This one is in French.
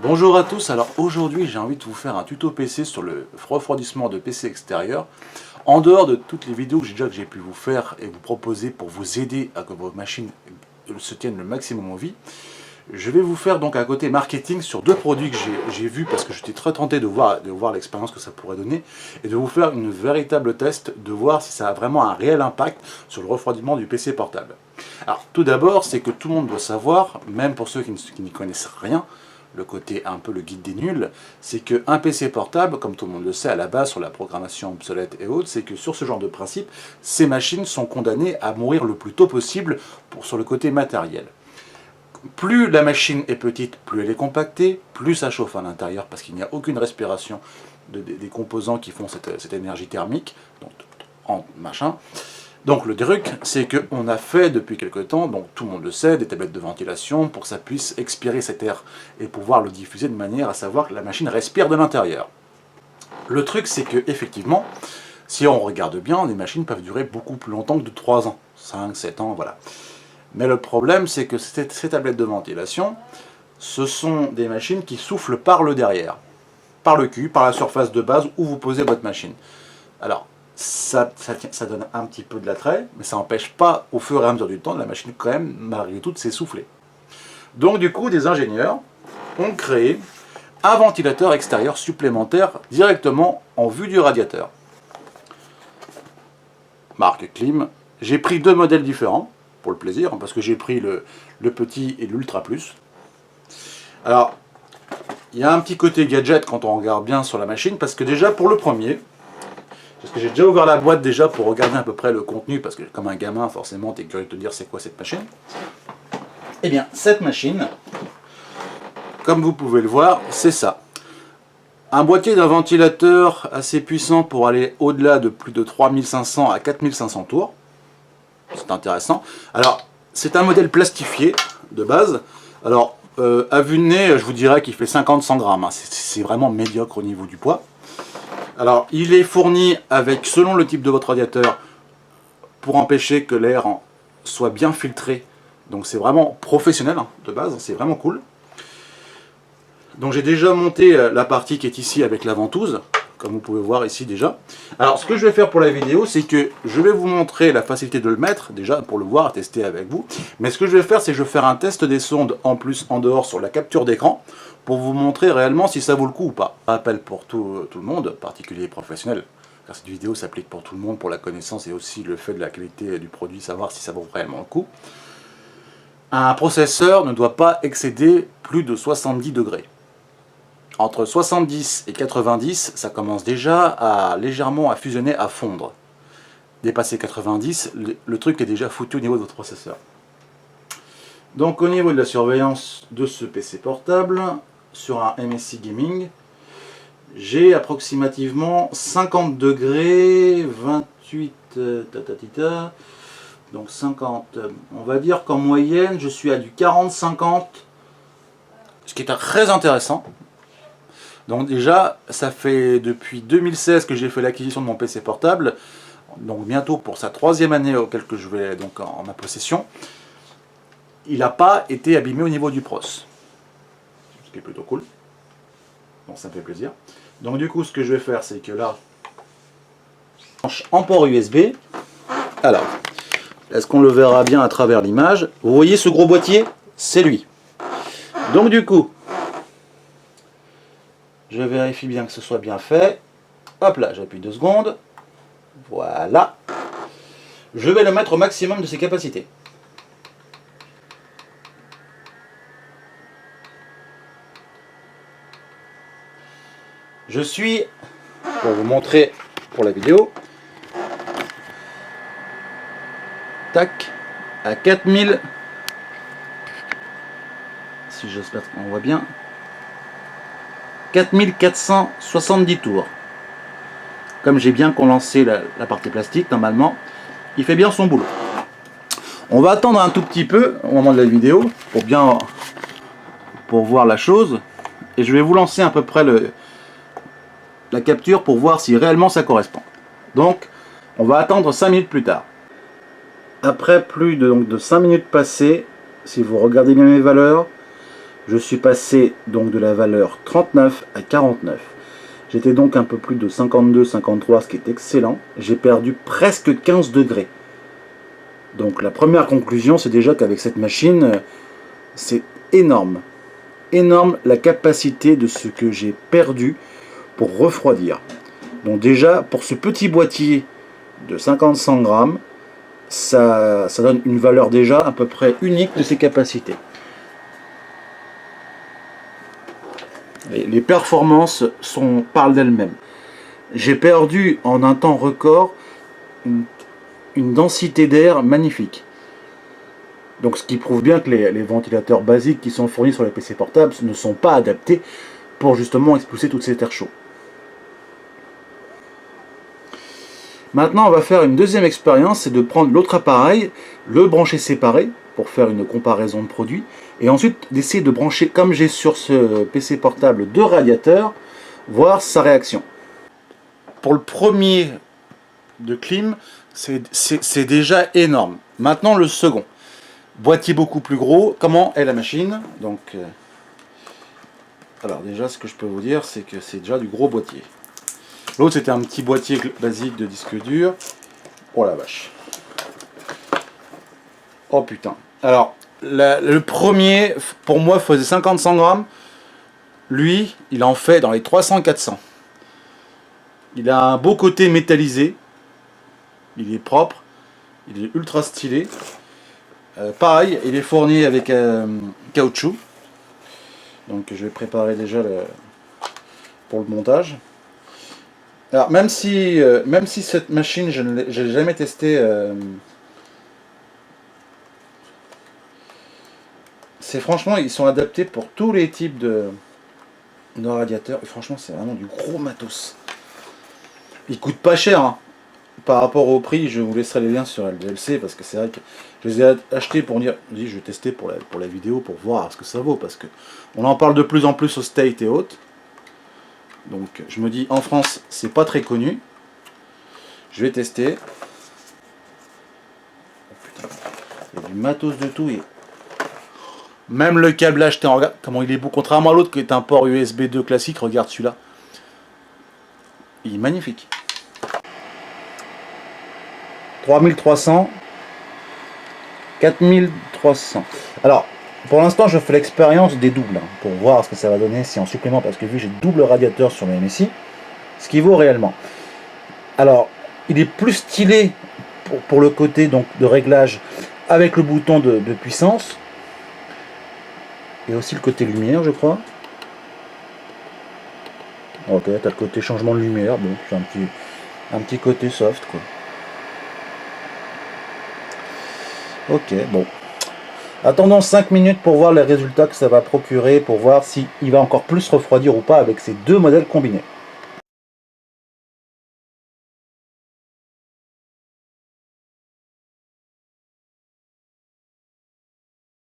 Bonjour à tous, alors aujourd'hui j'ai envie de vous faire un tuto PC sur le refroidissement de PC extérieur. En dehors de toutes les vidéos que j'ai pu vous faire et vous proposer pour vous aider à que vos machines se tiennent le maximum en vie, je vais vous faire donc un côté marketing sur deux produits que j'ai vus parce que j'étais très tenté de voir l'expérience que ça pourrait donner et de vous faire une véritable test de voir si ça a vraiment un réel impact sur le refroidissement du PC portable. Alors tout d'abord, c'est que tout le monde doit savoir, même pour ceux qui n'y connaissent rien, le côté un peu le guide des nuls, c'est qu'un PC portable, comme tout le monde le sait à la base sur la programmation obsolète et autres, c'est que sur ce genre de principe, ces machines sont condamnées à mourir le plus tôt possible sur le côté matériel. Plus la machine est petite, plus elle est compactée, plus ça chauffe à l'intérieur parce qu'il n'y a aucune respiration des composants qui font cette énergie thermique, donc en machin. Donc le truc, c'est qu'on a fait depuis quelque temps, donc tout le monde le sait, des tablettes de ventilation pour que ça puisse expirer cet air et pouvoir le diffuser de manière à savoir que la machine respire de l'intérieur. Le truc, c'est que effectivement, si on regarde bien, les machines peuvent durer beaucoup plus longtemps que de 3 ans, 5, 7 ans, voilà. Mais le problème, c'est que ces tablettes de ventilation, ce sont des machines qui soufflent par le derrière, par le cul, par la surface de base où vous posez votre machine. Alors, ça donne un petit peu de l'attrait, mais ça n'empêche pas, au fur et à mesure du temps, la machine quand même, malgré tout, de s'essouffler. Donc du coup, des ingénieurs ont créé un ventilateur extérieur supplémentaire directement en vue du radiateur. Marque Klim. J'ai pris deux modèles différents, pour le plaisir, parce que j'ai pris le petit et l'Ultra Plus. Alors, il y a un petit côté gadget quand on regarde bien sur la machine, parce que déjà, pour le premier, parce que j'ai déjà ouvert la boîte déjà pour regarder à peu près le contenu, parce que comme un gamin, forcément, tu es curieux de te dire c'est quoi cette machine. Eh bien, cette machine, comme vous pouvez le voir, c'est ça. Un boîtier d'un ventilateur assez puissant pour aller au-delà de plus de 3500 à 4500 tours. C'est intéressant. Alors, c'est un modèle plastifié de base. Alors, à vue de nez, je vous dirais qu'il fait 50-100 grammes. Hein. C'est vraiment médiocre au niveau du poids. Alors, il est fourni avec, selon le type de votre radiateur, pour empêcher que l'air soit bien filtré. Donc c'est vraiment professionnel hein, de base, c'est vraiment cool. Donc j'ai déjà monté la partie qui est ici avec la ventouse, comme vous pouvez voir ici déjà. Alors ce que je vais faire pour la vidéo, c'est que je vais vous montrer la facilité de le mettre, déjà pour le voir, tester avec vous. Mais ce que je vais faire, c'est que je vais faire un test des sondes en plus en dehors sur la capture d'écran, pour vous montrer réellement si ça vaut le coup ou pas. Rappel pour tout le monde, particulier et professionnel, car cette vidéo s'applique pour tout le monde, pour la connaissance et aussi le fait de la qualité du produit, savoir si ça vaut réellement le coup. Un processeur ne doit pas excéder plus de 70 degrés. Entre 70 et 90, ça commence déjà légèrement à fusionner, à fondre. Dépasser 90, le truc est déjà foutu au niveau de votre processeur. Donc au niveau de la surveillance de ce PC portable, sur un MSI Gaming, j'ai approximativement 50 degrés, 28 tatatita, donc 50, on va dire qu'en moyenne je suis à du 40-50, ce qui est très intéressant. Donc déjà, ça fait depuis 2016 que j'ai fait l'acquisition de mon PC portable, donc bientôt pour sa 3e année auquel que je vais donc en ma possession. Il n'a pas été abîmé au niveau du pros, ce qui est plutôt cool, donc ça me fait plaisir. Donc du coup ce que je vais faire c'est que là, en port USB, alors, est-ce qu'on le verra bien à travers l'image? Vous voyez ce gros boîtier? C'est lui. Donc du coup, je vérifie bien que ce soit bien fait. Hop là, j'appuie 2 secondes. Voilà. Je vais le mettre au maximum de ses capacités. Je suis, pour vous montrer pour la vidéo, tac, à 4000, si j'espère qu'on voit bien, 4470 tours. Comme j'ai bien condensé la partie plastique, normalement, il fait bien son boulot. On va attendre un tout petit peu au moment de la vidéo pour voir la chose. Et je vais vous lancer à peu près la capture pour voir si réellement ça correspond. Donc, on va attendre 5 minutes plus tard. Après plus de 5 minutes passées, si vous regardez bien mes valeurs, Je suis passé donc de la valeur 39 à 49. J'étais donc un peu plus de 52-53, ce qui est excellent. J'ai perdu presque 15 degrés. Donc la première conclusion, c'est déjà qu'avec cette machine, c'est énorme. Énorme la capacité de ce que j'ai perdu pour refroidir. Donc déjà, pour ce petit boîtier de 50-100 grammes, ça donne une valeur déjà à peu près unique de ses capacités. Les performances parlent d'elles-mêmes. J'ai perdu en un temps record une densité d'air magnifique. Donc ce qui prouve bien que les ventilateurs basiques qui sont fournis sur les PC portables ne sont pas adaptés pour justement expulser tout cet air chaud. Maintenant on va faire une deuxième expérience, c'est de prendre l'autre appareil, le brancher séparé pour faire une comparaison de produits, et ensuite d'essayer de brancher, comme j'ai sur ce PC portable, deux radiateurs, voir sa réaction. Pour le premier de clim, c'est déjà énorme. Maintenant le second. Boîtier beaucoup plus gros. Comment est la machine? Donc, alors déjà ce que je peux vous dire, c'est que c'est déjà du gros boîtier. L'autre c'était un petit boîtier basique de disque dur. Oh la vache. Oh putain. Alors, le premier, pour moi, faisait 50-100 grammes. Lui, il en fait dans les 300-400. Il a un beau côté métallisé. Il est propre. Il est ultra stylé. Pareil, il est fourni avec caoutchouc. Donc je vais préparer déjà pour le montage. Alors même si cette machine, je ne l'ai jamais testée, c'est franchement, ils sont adaptés pour tous les types de radiateurs. Et franchement, c'est vraiment du gros matos. Ils coûtent pas cher, hein. Par rapport au prix, je vous laisserai les liens sur LDLC, parce que c'est vrai que je les ai achetés pour dire, je vais tester pour la vidéo, pour voir ce que ça vaut, parce que on en parle de plus en plus au State et autres. Donc je me dis, en France, c'est pas très connu. Je vais tester. Oh, putain. Il y a du matos de tout. Même le câblage, regarde comment il est beau, contrairement à l'autre qui est un port USB 2 classique, regarde celui-là. Il est magnifique. 3300, 4300. Alors, pour l'instant, je fais l'expérience des doubles, hein, pour voir ce que ça va donner si en supplément, parce que vu que j'ai double radiateur sur le MSI, ce qui vaut réellement. Alors, il est plus stylé pour le côté donc, de réglage avec le bouton de puissance, et aussi le côté lumière, je crois. Ok, t'as le côté changement de lumière, bon, c'est un petit côté soft, quoi. Ok, bon. Attendons 5 minutes pour voir les résultats que ça va procurer, pour voir s'il va encore plus refroidir ou pas avec ces deux modèles combinés.